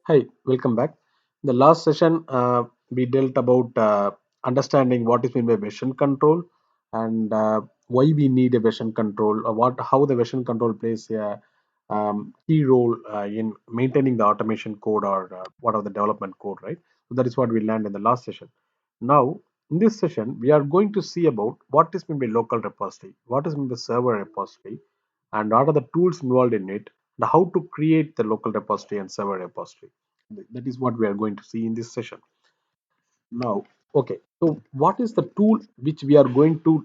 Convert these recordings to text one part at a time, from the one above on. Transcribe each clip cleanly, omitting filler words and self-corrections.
Hi, welcome back. In the last session, we dealt about understanding what is meant by version control and why we need a version control, or how the version control plays a key role in maintaining the automation code or what are the development code, right? So that is what we learned in the last session. Now, in this session, we are going to see about what is meant by local repository, what is meant by server repository, and what are the tools involved in it, and how to create the local repository and server repository. That is what we are going to see in this session. Now, okay, so what is the tool which we are going to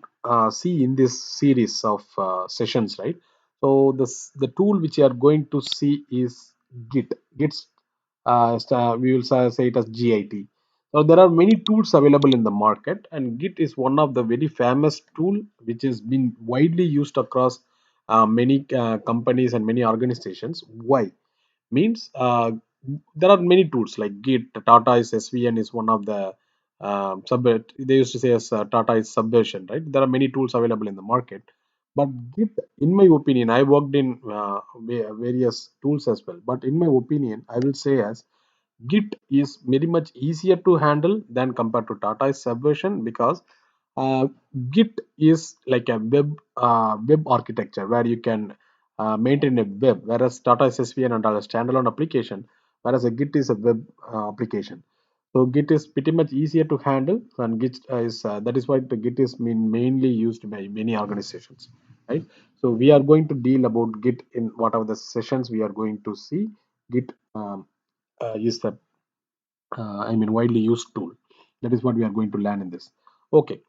see in this series of sessions, right? So the tool which we are going to see is Git. We will say it as Git. So there are many tools available in the market, and Git is one of the very famous tool which has been widely used across many companies and many organizations. Why? Means there are many tools like Git. Tata is SVN is one of the sub. They used to say as Tata is Subversion, right? There are many tools available in the market, but Git, in my opinion, I worked in various tools as well. But in my opinion, I will say as Git is very much easier to handle than compared to Tata's Subversion because uh, Git is like a web architecture where you can maintain a web, whereas Tata is SVN and a standalone application, whereas a Git is a web application. So Git is pretty much easier to handle, and Git is that is why the Git is mainly used by many organizations, right? So we are going to deal about Git in whatever the sessions we are going to see. Git is the widely used tool. That is what we are going to learn in this. Okay,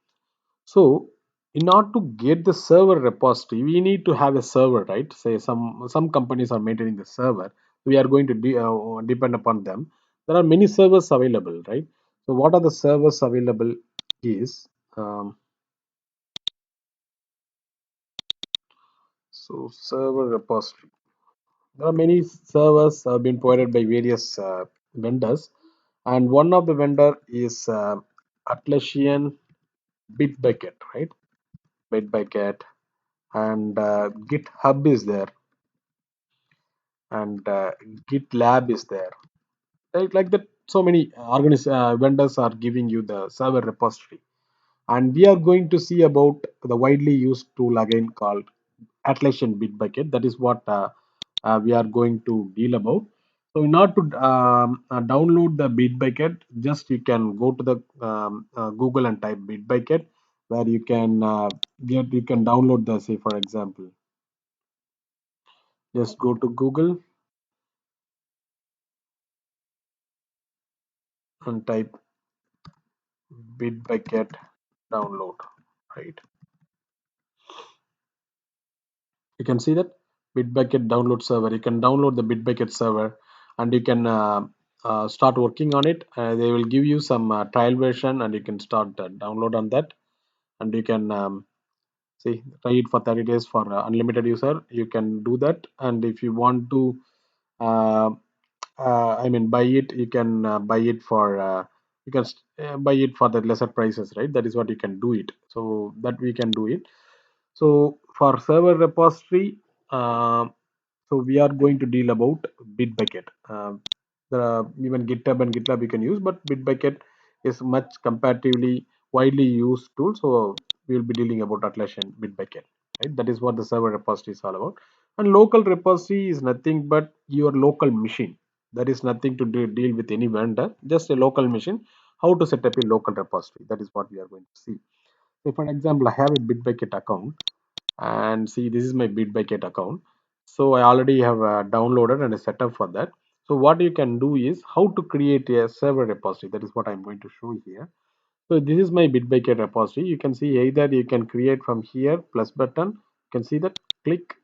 so in order to get the server repository, we need to have a server, right? Say some companies are maintaining the server. We are going to depend upon them. There are many servers available, right? So what are the servers available is server repository. There are many servers have been provided by various vendors, and one of the vendor is Atlassian Bitbucket, right? Bitbucket, and GitHub is there, and GitLab is there. Like that, so many vendors are giving you the server repository, and we are going to see about the widely used tool again called Atlassian Bitbucket. That is what we are going to deal about. So in order to download the Bitbucket, just you can go to the Google and type Bitbucket, where you can you can download the, say for example, just go to Google and type Bitbucket download, right? You can see that Bitbucket download server. You can download the Bitbucket server, and you can start working on it. They will give you some trial version, and you can start download on that, and you can see try it for 30 days for unlimited user. You can do that, and if you want to uh, buy it, you can buy it for buy it for the lesser prices, right? That is what you can do it. So that we can do it. So for server repository, uh, so we are going to deal about Bitbucket. Even GitHub and GitLab you can use, but Bitbucket is much comparatively widely used tool. So we will be dealing about Atlassian Bitbucket. Right? That is what the server repository is all about. And local repository is nothing but your local machine. There is nothing to deal with any vendor, just a local machine. How to set up a local repository? That is what we are going to see. So, for example, I have a Bitbucket account, and see, this is my Bitbucket account. So I already have downloaded and a setup for that. So what you can do is how to create a server repository. That is what I'm going to show here. So this is my Bitbucket repository. You can see either you can create from here plus button. You can see that, click,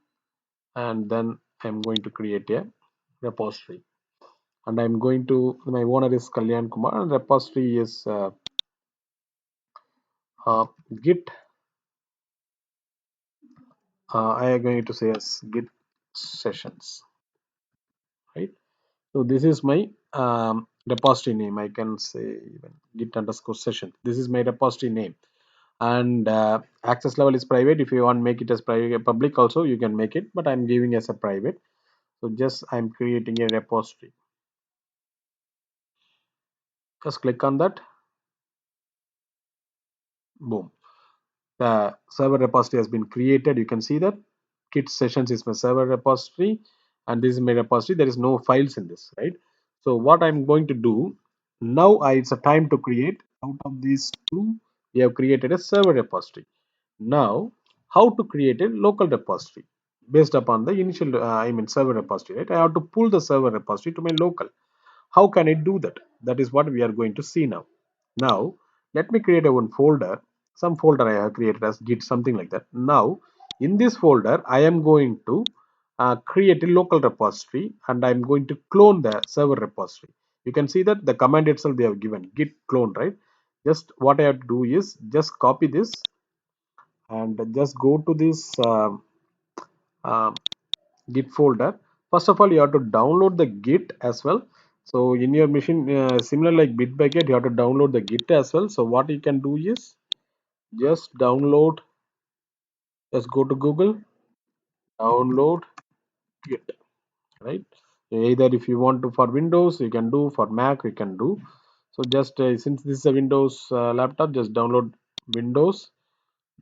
and then I'm going to create a repository. And I'm going to, my owner is Kalyan Kumar, and repository is Git. I am going to say as Git sessions, right? So this is my repository name. I can say even git underscore session. This is my repository name, and access level is private. If you want to make it as private, public also you can make it, but I'm giving as a private. So just I'm creating a repository. Just click on that. Boom. The server repository has been created. You can see that Git sessions is my server repository, and this is my repository. There is no files in this, right? So what I'm going to do now, it's a time to create out of these two. We have created a server repository. Now, how to create a local repository based upon the initial, server repository, right? I have to pull the server repository to my local. How can I do that? That is what we are going to see now. Now, let me create a one folder, some folder I have created as Git, something like that. Now, in this folder, I am going to create a local repository, and I'm going to clone the server repository. You can see that the command itself they have given git clone, right? Just what I have to do is just copy this and just go to this um, git folder. First of all, you have to download the git as well. So in your machine, similar like Bitbucket, you have to download the git as well. So what you can do is just download, just go to Google, download git, right? Either if you want to for Windows you can do, for Mac you can do. So just since this is a Windows laptop, just download Windows.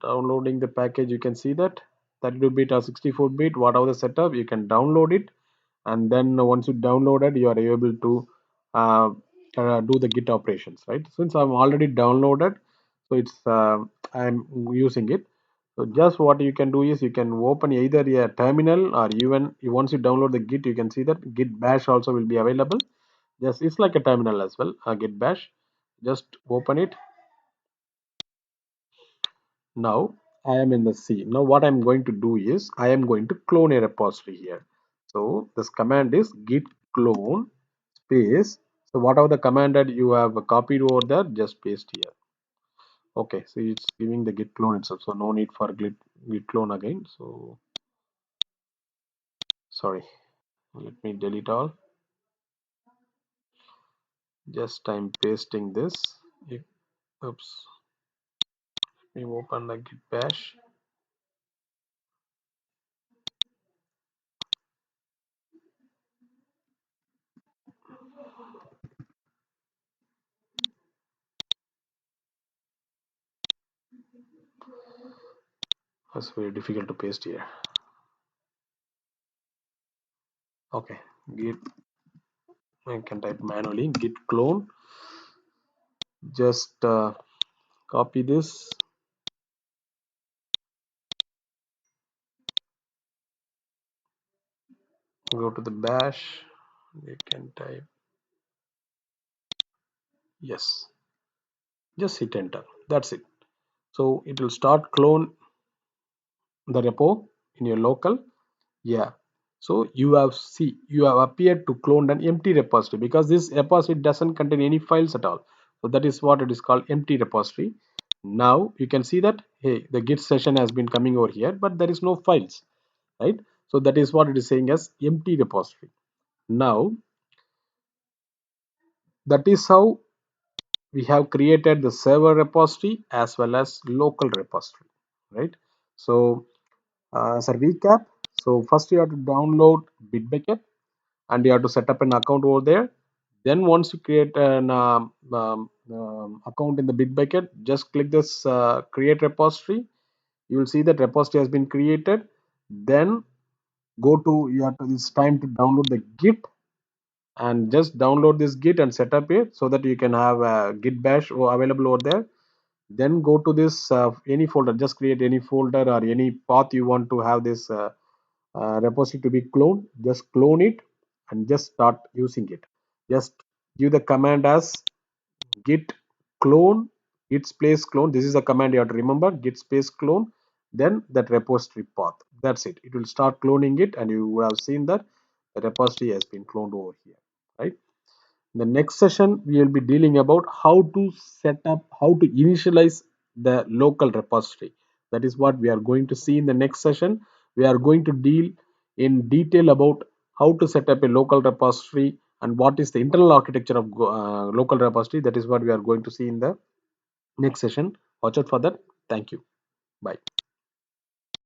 Downloading the package, you can see that 32-bit or 64-bit, whatever the setup, you can download it. And then once you download it, you are able to uh, do the git operations, right? Since I'm already downloaded, so it's I'm using it. So just what you can do is you can open either a terminal, or even once you download the git, you can see that git bash also will be available. Just it's like a terminal as well, git bash. Just open it. Now I am in the C. Now what I'm going to do is I am going to clone a repository here. So this command is git clone space. So whatever the command that you have copied over there, just paste here. Okay, so it's giving the git clone itself. So no need for git clone again. So sorry. Let me delete all. Just I'm pasting this. Oops. Let me open the git bash. It's very difficult to paste here. Okay, git, I can type manually git clone. Just copy this, go to the bash, you can type yes, just hit enter. That's it. So it will start clone the repo in your local. Yeah, so you have appeared to clone an empty repository, because this repository doesn't contain any files at all. So that is what it is called, empty repository. Now you can see that, hey, the git session has been coming over here, but there is no files, right? So that is what it is saying as empty repository. Now that is how we have created the server repository as well as local repository, right? So as a recap, so first you have to download Bitbucket, and you have to set up an account over there. Then once you create an account in the Bitbucket, just click this create repository. You will see that repository has been created. Then go to, you have to, it's time to download the git, and just download this git and set up it so that you can have a git bash available over there. Then go to this any folder, just create any folder or any path you want to have this repository to be cloned. Just clone it and just start using it. Just give the command as git clone, git space clone. This is a command you have to remember, git space clone, then that repository path. That's it. It will start cloning it, and you would have seen that the repository has been cloned over here, right? In the next session, we will be dealing about how to set up, how to initialize the local repository. That is what we are going to see in the next session. We are going to deal in detail about how to set up a local repository and what is the internal architecture of local repository. That is what we are going to see in the next session. Watch out for that. Thank you. Bye.